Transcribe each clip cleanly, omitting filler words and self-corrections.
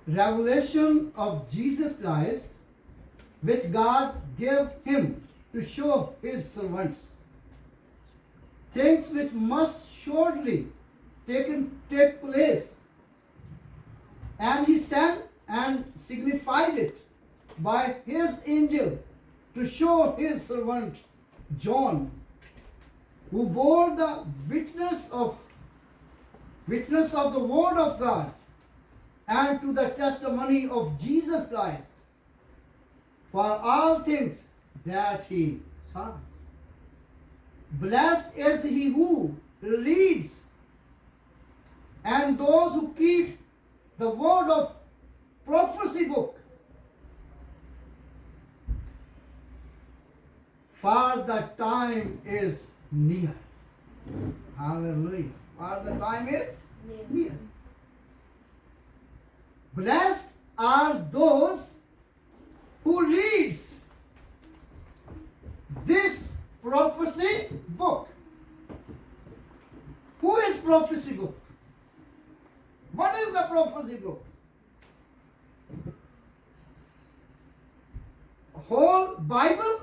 revelation of Jesus Christ, which God gave him to show his servants. Things which must shortly take place. And he sent and signified it by his angel to show his servant John, who bore the witness of the word of God and to the testimony of Jesus Christ for all things that he saw. Blessed is he who reads and those who keep the word of prophecy book, for the time is near. Hallelujah. For the time is near. Blessed are those who reads this prophecy book. Who is prophecy book? What is the prophecy book? Whole Bible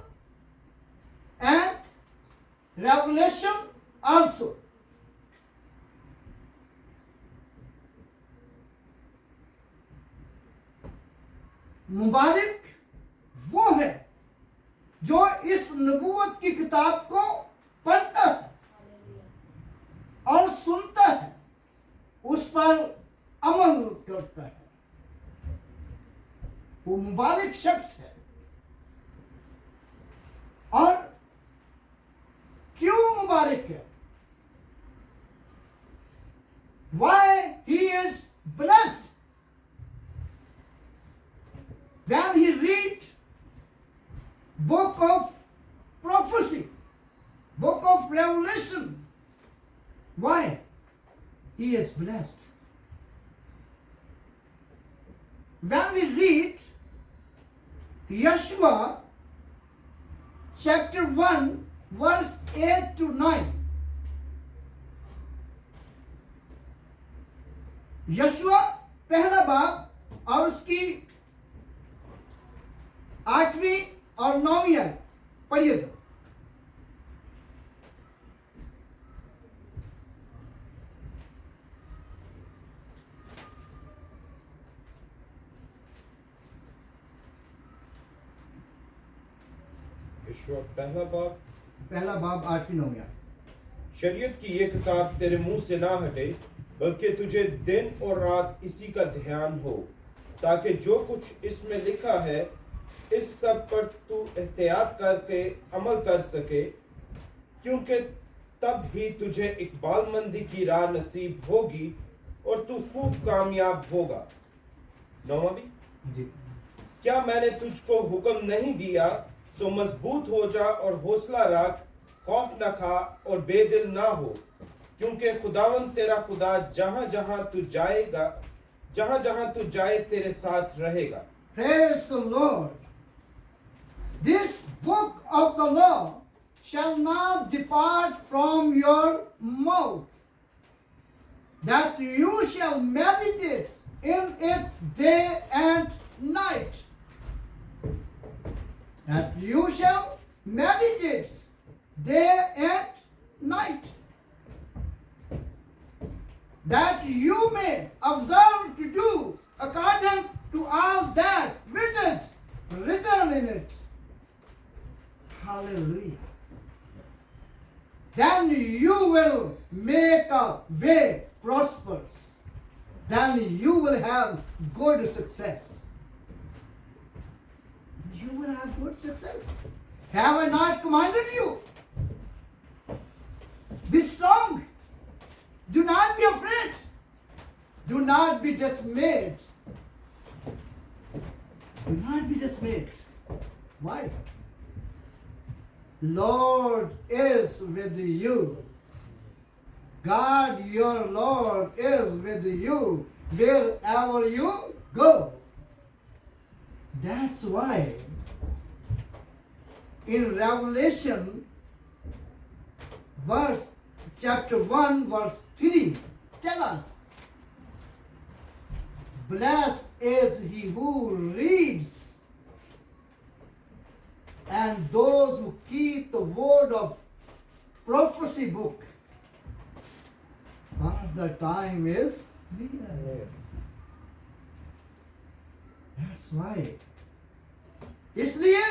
and Revelation also. मुबारक वो है जो इस नबूवत की किताब को पढ़ता है और सुनता है, उस पर अमल करता है। वो मुबारक शख्स है। और क्यों मुबारक है? Why he is blessed? When he read book of prophecy, book of Revelation, why he is blessed? When we read Yeshua chapter 1 verse 8 to 9, यशुआ पहला बाब और उसकी 8वीं और 9वीं आयत पढ़िए सर। यशुआ पहला बाब 8वीं 9वीं आयत। शरीयत की ये किताब तेरे मुंह से ना हटे, बल्कि तुझे दिन और रात इसी का ध्यान हो, ताकि जो कुछ इसमें लिखा है इस सब पर तू एहतियात करके अमल कर सके, क्योंकि तब ही तुझे इकबालमंदी की राह नसीब होगी और तू खूब कामयाब होगा। 9वां भी, क्या मैंने तुझको हुक्म नहीं दिया? सो मजबूत हो जा और हौसला रख, खौफ न खा और बेदिल ना हो, क्योंकि खुदावंद तेरा खुदा जहां जहां तू जाए तेरे साथ रहेगा। Praise the Lord. This book of the law shall not depart from your mouth, that you shall meditate in it day and night. That you shall meditate day and night. That you may observe to do according to all that which is written in it. Hallelujah. Then you will make a way prosperous. Then you will have good success. You will have good success. Have I not commanded you? Be strong. Do not be afraid. Do not be dismayed. Do not be dismayed. Why? Lord is with you. God, your Lord, is with you wherever you go. That's why in Revelation chapter 1 verse 3 tell us, blessed is he who reads and those who keep the word of prophecy book. For the time is near. That's why. इसलिए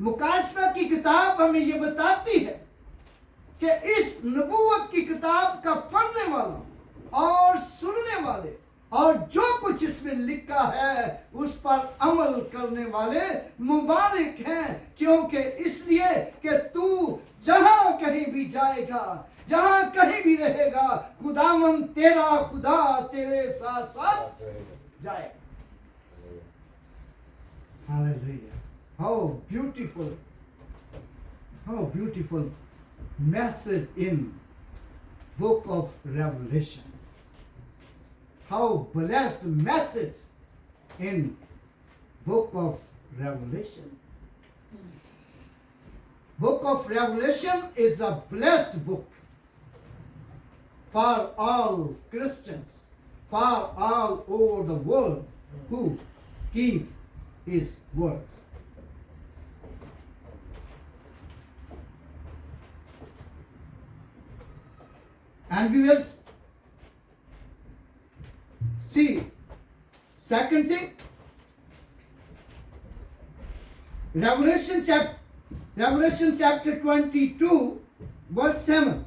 मुकाशफा की किताब हमें ये बताती है कि इस नबूवत की किताब का पढ़ने वाला और सुनने वाले और जो कुछ इसमें लिखा है उस पर अमल करने वाले मुबारक हैं, क्योंकि इसलिए कि तू जहां कहीं भी जाएगा, जहां कहीं भी रहेगा, खुदावन तेरा खुदा तेरे साथ साथ जाएगा. Hallelujah. How beautiful message in book of Revelation. How blessed message in book of Revelation. Book of Revelation is a blessed book for all Christians, for all over the world who keep his words. And we will see second thing, Revelation chapter 22 verse 7.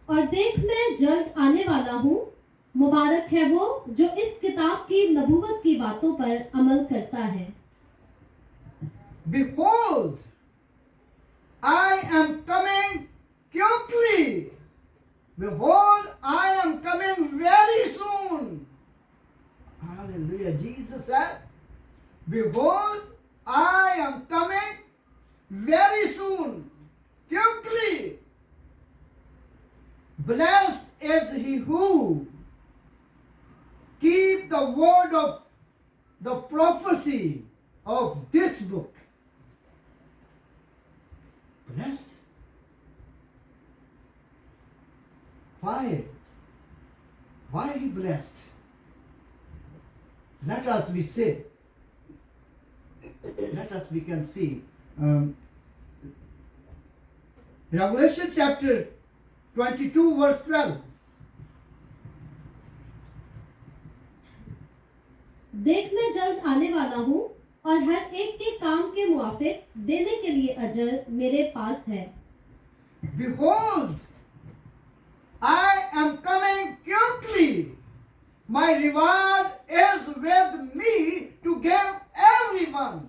और देख मैं जल्द आने वाला हूँ, मुबारक है वो जो इस किताब की नबूवत की बातों पर अमल करता है. Behold, I am coming quickly. Behold, I am coming very soon. Hallelujah. Jesus said, behold, I am coming very soon, quickly. Blessed is he who keep the word of the prophecy of this book. Blessed. Why? Why he blessed? Let us we say. Let us we can see. Revelation chapter 22 verse 12. देख मैं जल्द आने वाला हूँ और हर एक के काम के मुआफिक देने के लिए अजर मेरे पास है. Behold, I am coming quickly. My reward is with me to give everyone.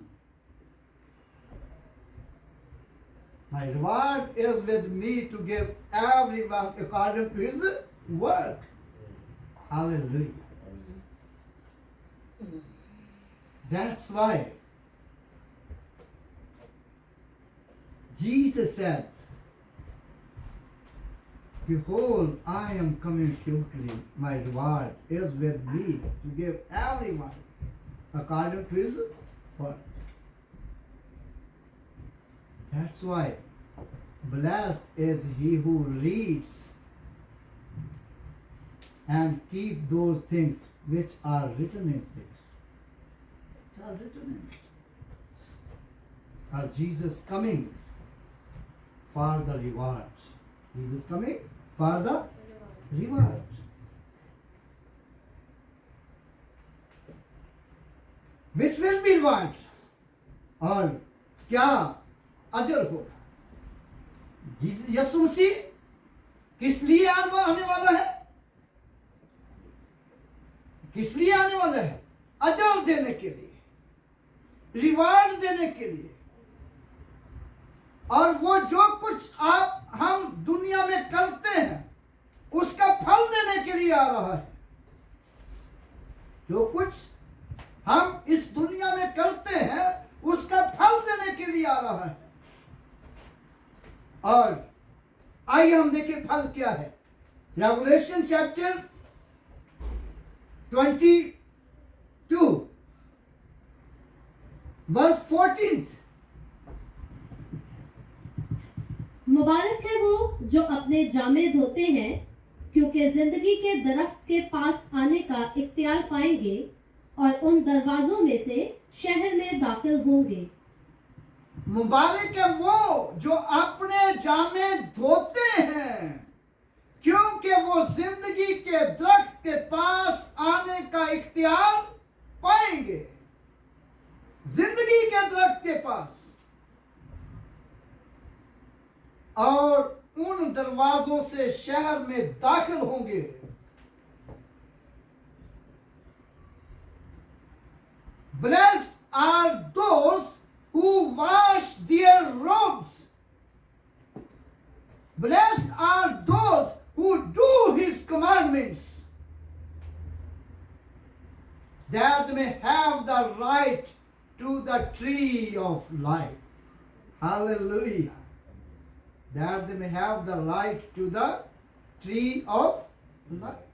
My reward is with me to give everyone according to his work. Hallelujah. That's why Jesus said, behold, I am coming quickly. My reward is with me to give everyone according to his work. That's why blessed is he who reads and keep those things which are written in it. Which are written in it. Are Jesus coming for the reward? Jesus coming for the reward. Which will be reward? और क्या अजर होगा? यीशु मसीह किस लिए आने वाला है? किस लिए आने वाला है? अजर देने के लिए, रिवार्ड देने के लिए. और वो जो कुछ हम दुनिया में करते हैं उसका फल देने के लिए आ रहा है. जो कुछ हम इस दुनिया में करते हैं उसका फल देने के लिए आ रहा है. और आइए हम देखें फल क्या है. Revelation chapter 22 verse 14. मुबारक है वो जो अपने जामे धोते हैं, क्योंकि जिंदगी के दरख्त के पास आने का इख्तियार पाएंगे और उन दरवाजों में से शहर में दाखिल होंगे। मुबारक है वो जो अपने जामे धोते हैं, क्योंकि वो जिंदगी के दरख्त के पास आने का इख्तियार पाएंगे। जिंदगी के दरख्त के पास, और उन दरवाजों से शहर में दाखिल होंगे। Blessed are those who wash their robes. Blessed are those who do his commandments, that they may have the right to the tree of life. Hallelujah. That they may have the right to the tree of life,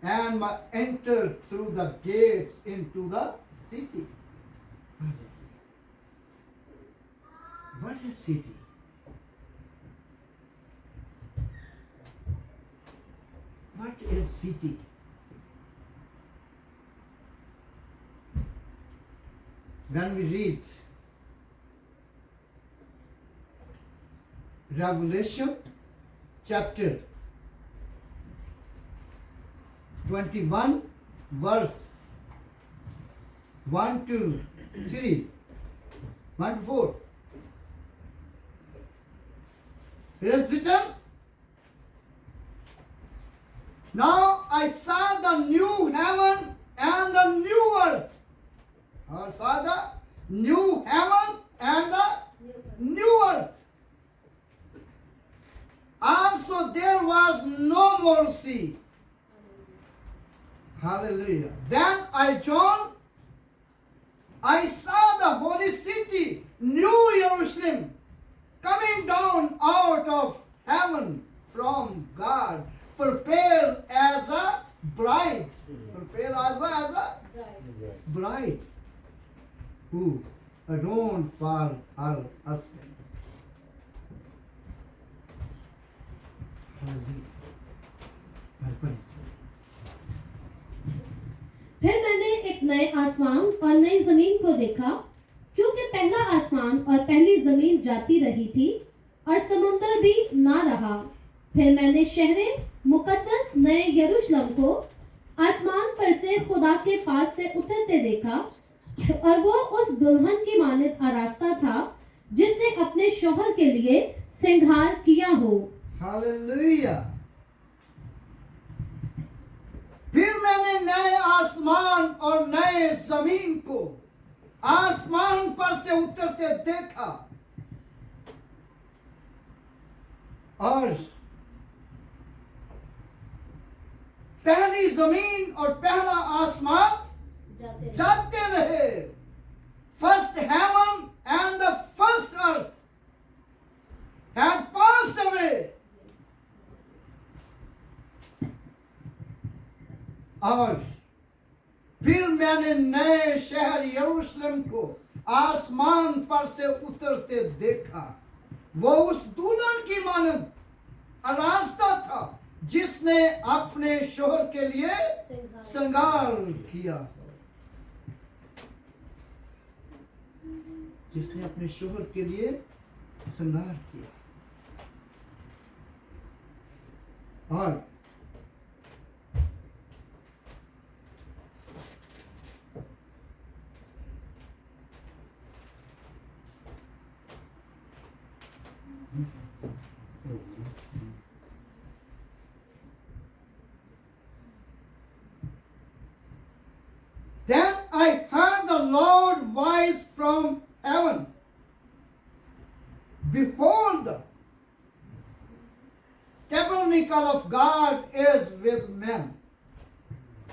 and may enter through the gates into the city. What is city? What is city? When we read Revelation chapter 21 verse 1 to 3, 1 to 4. It is written, now I saw the new heaven and the new earth. I saw the new heaven and the new earth. Also there was no more sea. Hallelujah. Then John, I saw the holy city, New Jerusalem, coming down out of heaven from God, prepared as a bride. Prepared as a bride who adorned for her husband. फिर मैंने एक नए आसमान और नई जमीन को देखा, क्योंकि पहला आसमान और पहली जमीन जाती रही थी और समुद्र भी ना रहा। फिर मैंने शहरे मुकद्दस नए यरूशलेम को आसमान पर से खुदा के पास से उतरते देखा, और वो उस दुल्हन की मानित आरास्ता था जिसने अपने शौहर के लिए श्रृंगार किया हो। हालेलुया। फिर मैंने नए आसमान और नए जमीन को आसमान पर से उतरते देखा, और पहली जमीन और पहला आसमान जाते रहे। First heaven and the first earth had passed away. और फिर मैंने नए शहर यरूशलेम को आसमान पर से उतरते देखा। वो उस दुल्हन की मानद रास्ता था जिसने अपने शौहर के लिए श्रृंगार किया, जिसने अपने शौहर के लिए श्रृंगार किया। और then I heard the Lord voice from heaven, behold, the tabernacle of God is with men.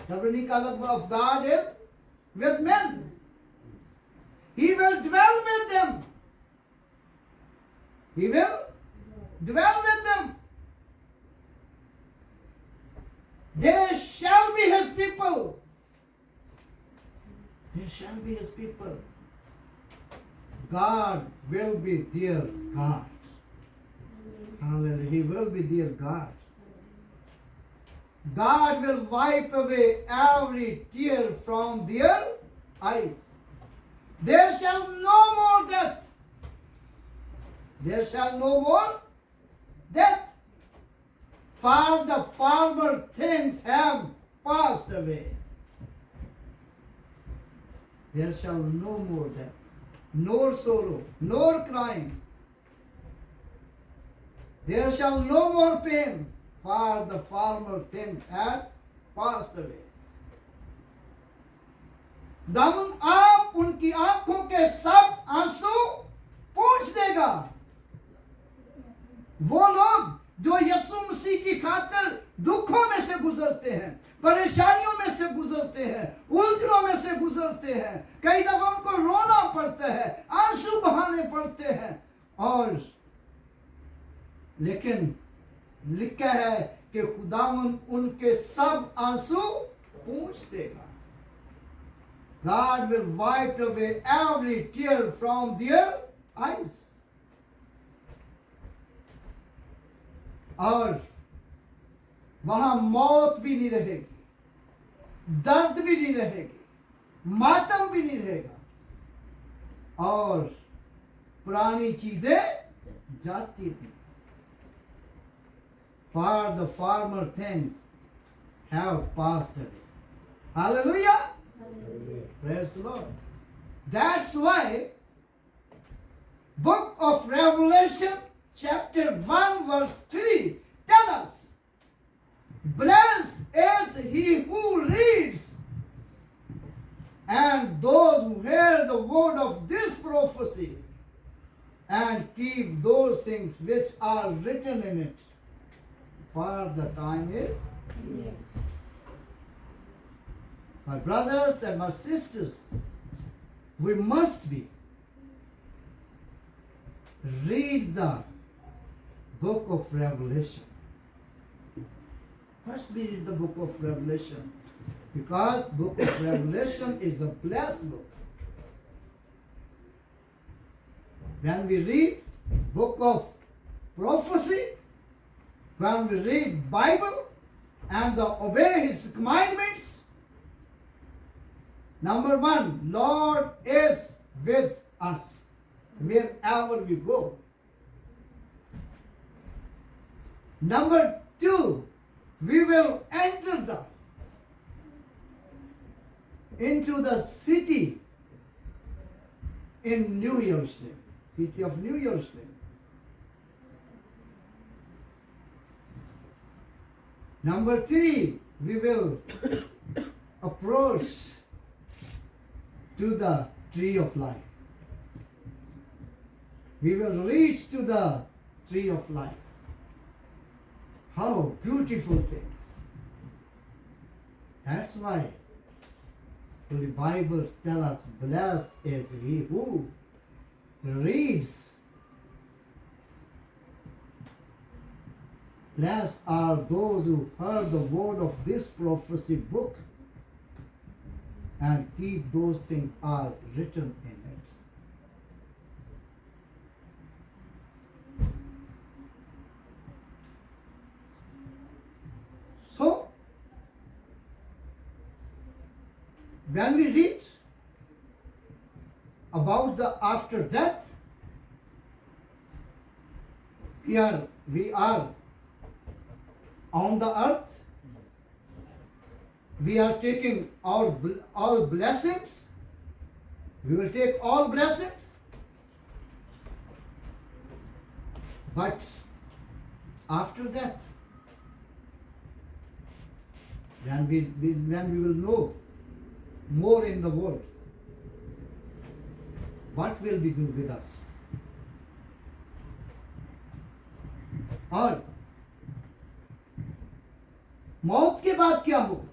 Tabernacle of God is with men. He will dwell with them. He will dwell with them. They shall be his people. They shall be his people. God will be their God. Hallelujah. He will be their God. God will wipe away every tear from their eyes. There shall no more death. There shall no more death. For the former things have passed away. There shall no more death, nor sorrow, nor crying. There shall no more pain, for the former things have passed away. दामन आप उनकी आंखों के सब आंसू पोंछ देगा। वो लोग जो यीशु मसीह की खातिर दुखों में से गुजरते हैं, परेशानियों में से गुजरते हैं, उलझनों में से गुजरते हैं, कई दफा उनको रोना पड़ता है, आंसू बहाने पड़ते हैं, और लेकिन लिखा है कि खुदावन उनके सब आंसू पोंछ देगा। God will wipe away every tear from their eyes. और वहां मौत भी नहीं रहेगी, दर्द भी नहीं रहेगी, मातम भी नहीं रहेगा, और पुरानी चीजें जाती थी। For the former things have passed away. Hallelujah. Praise the Lord. That's why book of Revelation chapter 1 verse 3 tell us, blessed is he who reads and those who hear the word of this prophecy and keep those things which are written in it, for the time is near. My brothers and my sisters, we must read the book of Revelation. First we read the book of Revelation, because book of Revelation is a blessed book. When we read book of prophecy, when we read Bible and obey his commandments, number one, Lord is with us wherever we go. Number two, we will enter into the city in New Jerusalem, city of New Jerusalem. Number three, we will approach to the tree of life. We will reach to the tree of life. How beautiful things. That's why the Bible tells us, blessed is he who reads. Blessed are those who heard the word of this prophecy book and keep those things are written in it. So, when we read about the after death, we are on the earth, we are taking all blessings, we will take all blessings, but after death, when we will know more in the world, what will be do with us? और मौत के बाद क्या होगा?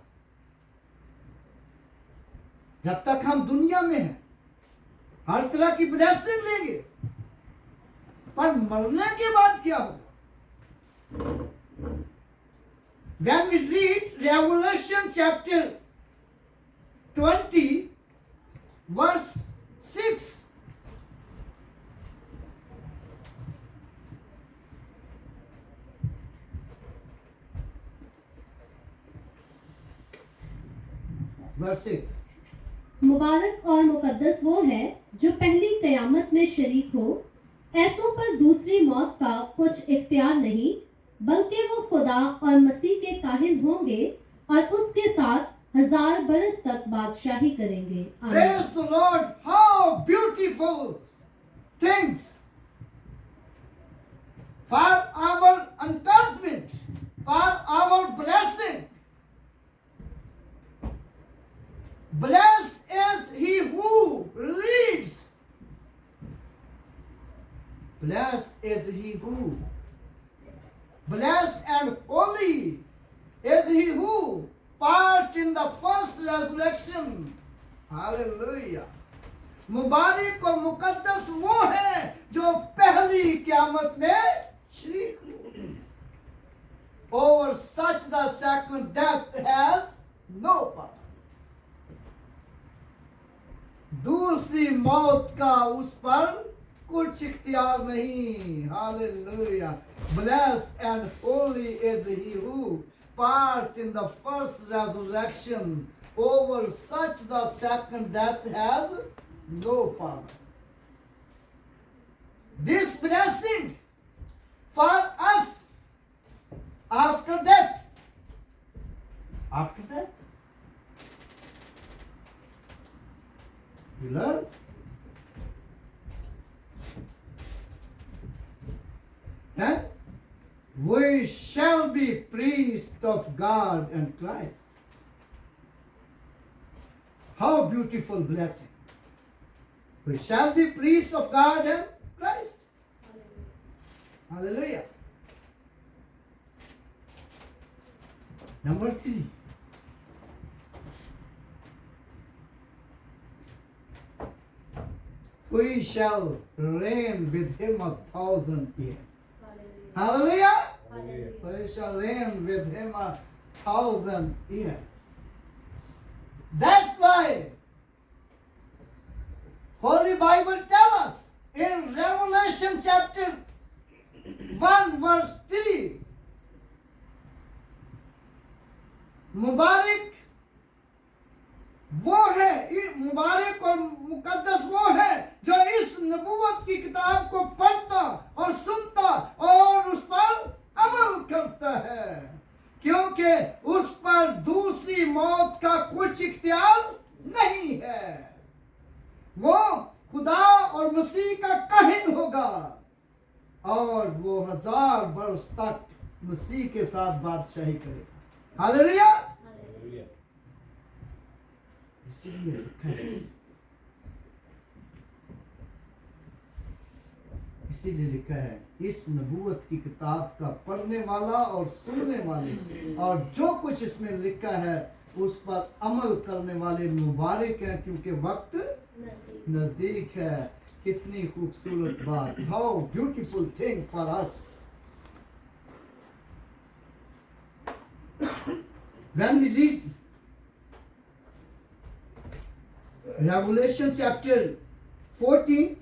जब तक हम दुनिया में हैं, हर तरह की ब्लेसिंग लेंगे, पर मरने के बाद क्या होगा? When we read Revelation chapter 20 verse 6, Verse 6. मुबारक और मुकद्दस वो है जो पहली कयामत में शरीक हो। ऐसों पर दूसरी मौत का कुछ इख्तियार नहीं, बल्कि वो खुदा और मसीह के काहिल होंगे और उसके साथ 1000 बरस तक बादशाही करेंगे। आमीन। Praise the Lord. How beautiful things for our encouragement, for our blessing. Blessed is he who reads. Blessed is he who. Blessed and holy is he who part in the first resurrection. Hallelujah. मुबारक और मुकद्दस वो है जो पहली क़यामत में शरीक हो। Over such the second death has no power. दूसरी मौत का उस पर कुछ इख्तियार नहीं। Hallelujah. Blessed and holy is he who part in the first resurrection. Over such the second death has no power. This blessing for us after death. After death. You learn? Then we shall be priests of God and Christ. How beautiful blessing. We shall be priests of God and Christ. Hallelujah. Number 3. We shall reign with him 1,000 years. Hallelujah. Hallelujah. We shall reign with him 1,000 years. That's why Holy Bible tells us in Revelation chapter 1 verse 3, मुबारक वो है, मुबारक और मुकद्दस वो है जो इस नबूवत की किताब को पढ़ता और सुनता और उस पर अमल करता है, क्योंकि उस पर दूसरी मौत का कुछ इख्तियार नहीं है। वो खुदा और मसीह का काहिन होगा और वो 1000 बरस तक मसीह के साथ बादशाही करेगा। हालेलुया। Hallelujah. इसीलिए लिखा है, इसीलिए लिखा है इस नबूवत की किताब का पढ़ने वाला और सुनने वाले और जो कुछ इसमें लिखा है उस पर अमल करने वाले मुबारक हैं, क्योंकि वक्त नजदीक है। कितनी खूबसूरत बात। How beautiful thing for us. When we read Revelation chapter 14,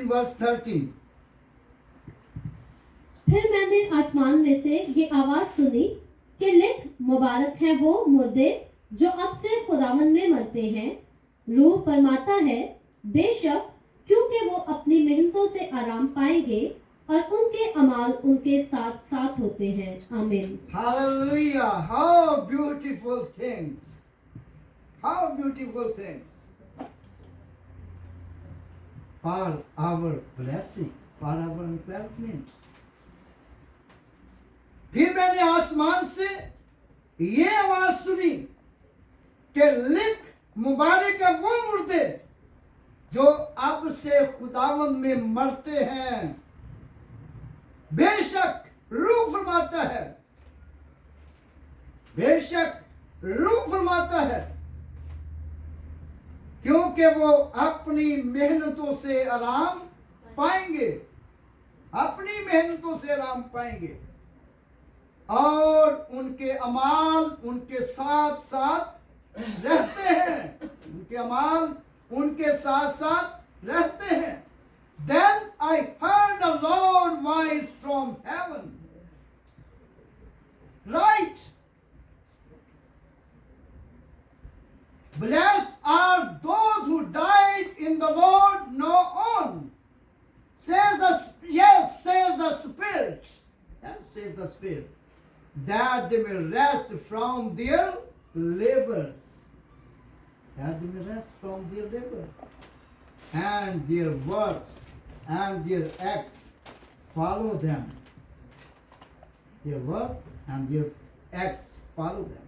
verse 13. फिर मैंने आसमान में से ये आवाज सुनी कि लिख, मुबारक है वो मुर्दे जो अब से खुदावन में मरते हैं। रूह फरमाता है, बेशक, क्योंकि वो अपनी मेहनतों से आराम पाएंगे और उनके अमाल उनके साथ साथ होते हैं। आमीन। Hallelujah. How beautiful things. How beautiful things. For our blessing, for our encouragement. फिर मैंने आसमान से ये आवाज सुनी कि लिख, मुबारक है वो मुर्दे जो अब से खुदावन में मरते हैं। बेशक रूह फरमाता है, बेशक रूह फरमाता है, क्योंकि वो अपनी मेहनतों से आराम पाएंगे, अपनी मेहनतों से आराम पाएंगे। और उनके अमाल उनके साथ साथ रहते हैं, उनके अमाल उनके साथ साथ रहते हैं. Then I heard a loud voice from heaven. Right. Blessed are those who died in the Lord now on. Says the Spirit. Yes, says the Spirit. That they may rest from their labors. That they may rest from their labor. And their works and their acts follow them. Their works and their acts follow them.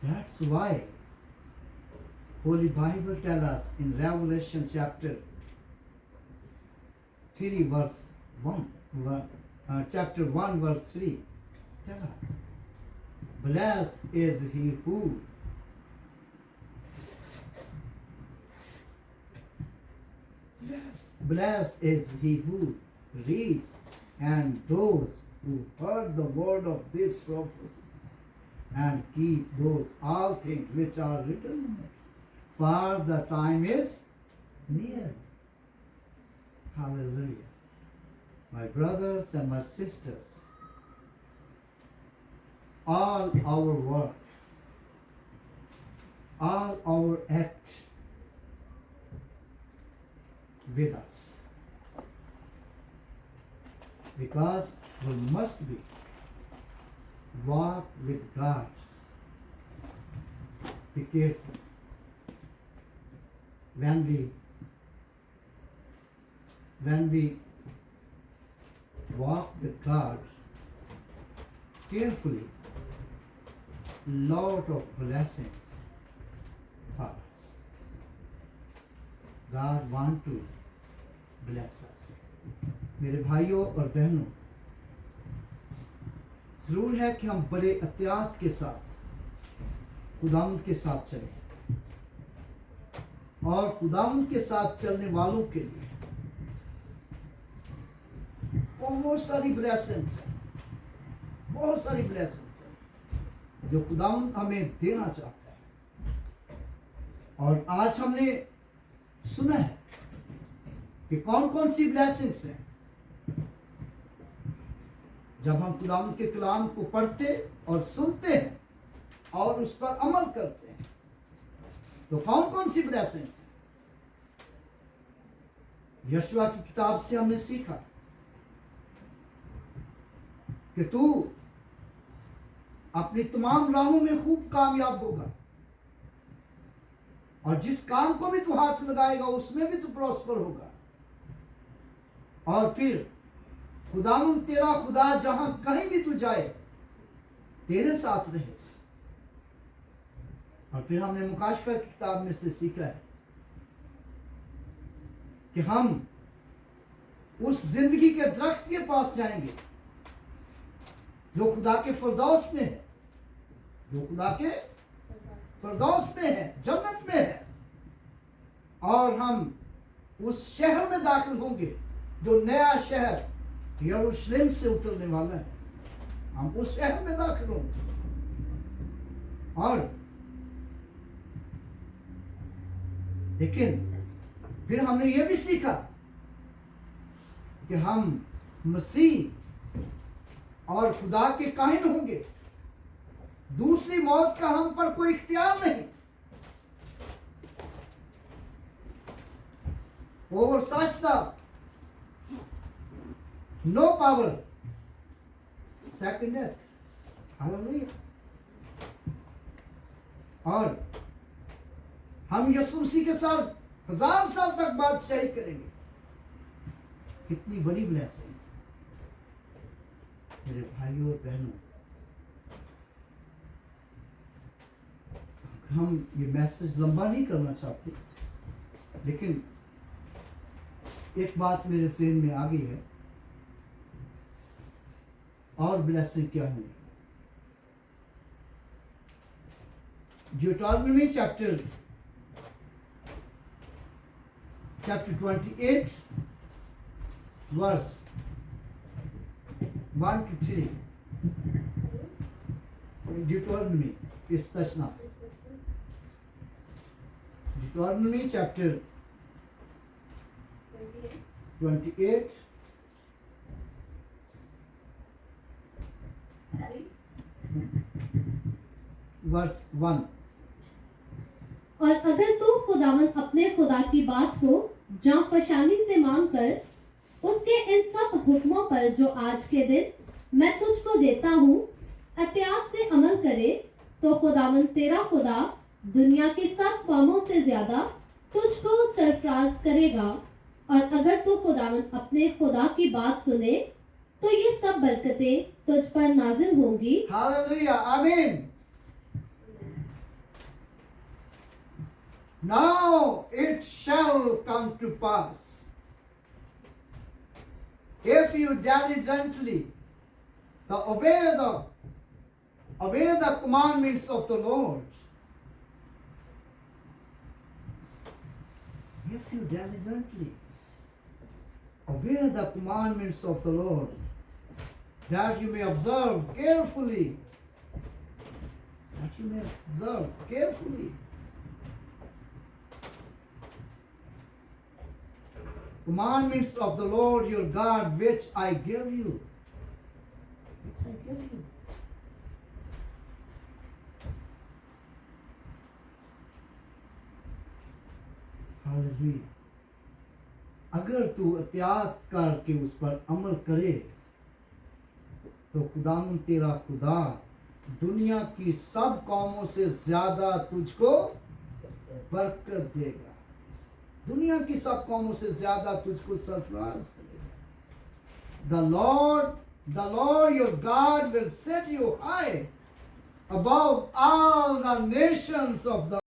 That's why Holy Bible tells us in Revelation chapter 3 verse 1, chapter 1 verse 3, tell us, blessed is he who blessed is he who reads and those who heard the word of this prophecy and keep those all things which are written in it. For the time is near. Hallelujah. My brothers and my sisters, all our work, all our act with us. Because we must be walk with God. Be careful. When we walk with God carefully, lot of blessings for us. God want to bless us. मेरे भाइयों और बहनों, जरूर है कि हम बड़े एहतियात के साथ खुदावंद के साथ चलें, और खुदावंद के साथ चलने वालों के लिए बहुत सारी ब्लेसिंग्स हैं, बहुत सारी ब्लेसिंग्स हैं जो खुदावंद हमें देना चाहता है. और आज हमने सुना है कि कौन कौन सी ब्लेसिंग्स हैं. जब हम खुदावंद के कलाम को पढ़ते और सुनते हैं और उस पर अमल करते हैं, तो कौन कौन सी ब्लेसिंग्स हैं. यशुआ की किताब से हमने सीखा कि तू अपनी तमाम राहों में खूब कामयाब होगा, और जिस काम को भी तू हाथ लगाएगा उसमें भी तू प्रॉस्पर होगा. और फिर खुदावंद तेरा खुदा जहां कहीं भी तू जाए तेरे साथ रहे. और फिर हमने मुकाशफा की किताब में से सीखा है कि हम उस जिंदगी के दरख्त के पास जाएंगे जो खुदा के फिरदौस में है, जो खुदा के फिरदौस में है, जन्नत में है. और हम उस शहर में दाखिल होंगे जो नया शहर यरूशलेम से उतरने वाला है. हम उस शहर में दाखिल होंगे. और लेकिन फिर हमने ये भी सीखा कि हम मसीह और खुदा के काहिन होंगे. दूसरी मौत का हम पर कोई इख्तियार नहीं. Over such the no power second death. Hallelujah. और हम यीशु मसीह के साथ 1000 साल तक बादशाही करेंगे. कितनी बड़ी ब्लेसिंग मेरे भाइयों और बहनों. हम ये मैसेज लंबा नहीं करना चाहते, लेकिन एक बात मेरे ज़हन में आ गई है. और ब्लेसिंग क्या होंगी. ड्यूटरोनॉमी chapter 28 verse 1 to 3. Deuteronomy is Tashna. Deuteronomy chapter 28. Verse 1. और अगर तू खुदावन अपने खुदा की बात को जान पहचानी से मानकर उसके इन सब हुक्मों पर जो आज के दिन मैं तुझको देता हूँ एहतियात से अमल करे तो खुदावन तेरा खुदा दुनिया की सब कौमों से ज्यादा तुझको सरफराज करेगा। और अगर तू खुदावन अपने खुदा की बात सुने तो ये सब बरकतें तुझ पर नाजिल होंगी। Hallelujah. Amen. Now it shall come to pass, if you diligently obey the commandments of the Lord, if you diligently obey the commandments of the Lord, that you may observe carefully, commandments of the Lord your God, which I give you. Hallelujah. अगर तू एहतियात करके उस पर अमल करे तो खुदावन तेरा खुदा दुनिया की सब कौमों से ज्यादा तुझको बरकत देगा, दुनिया की सब कौमों से ज्यादा तुझको सरफराज करेगा। The Lord your God will set you high above all the nations of the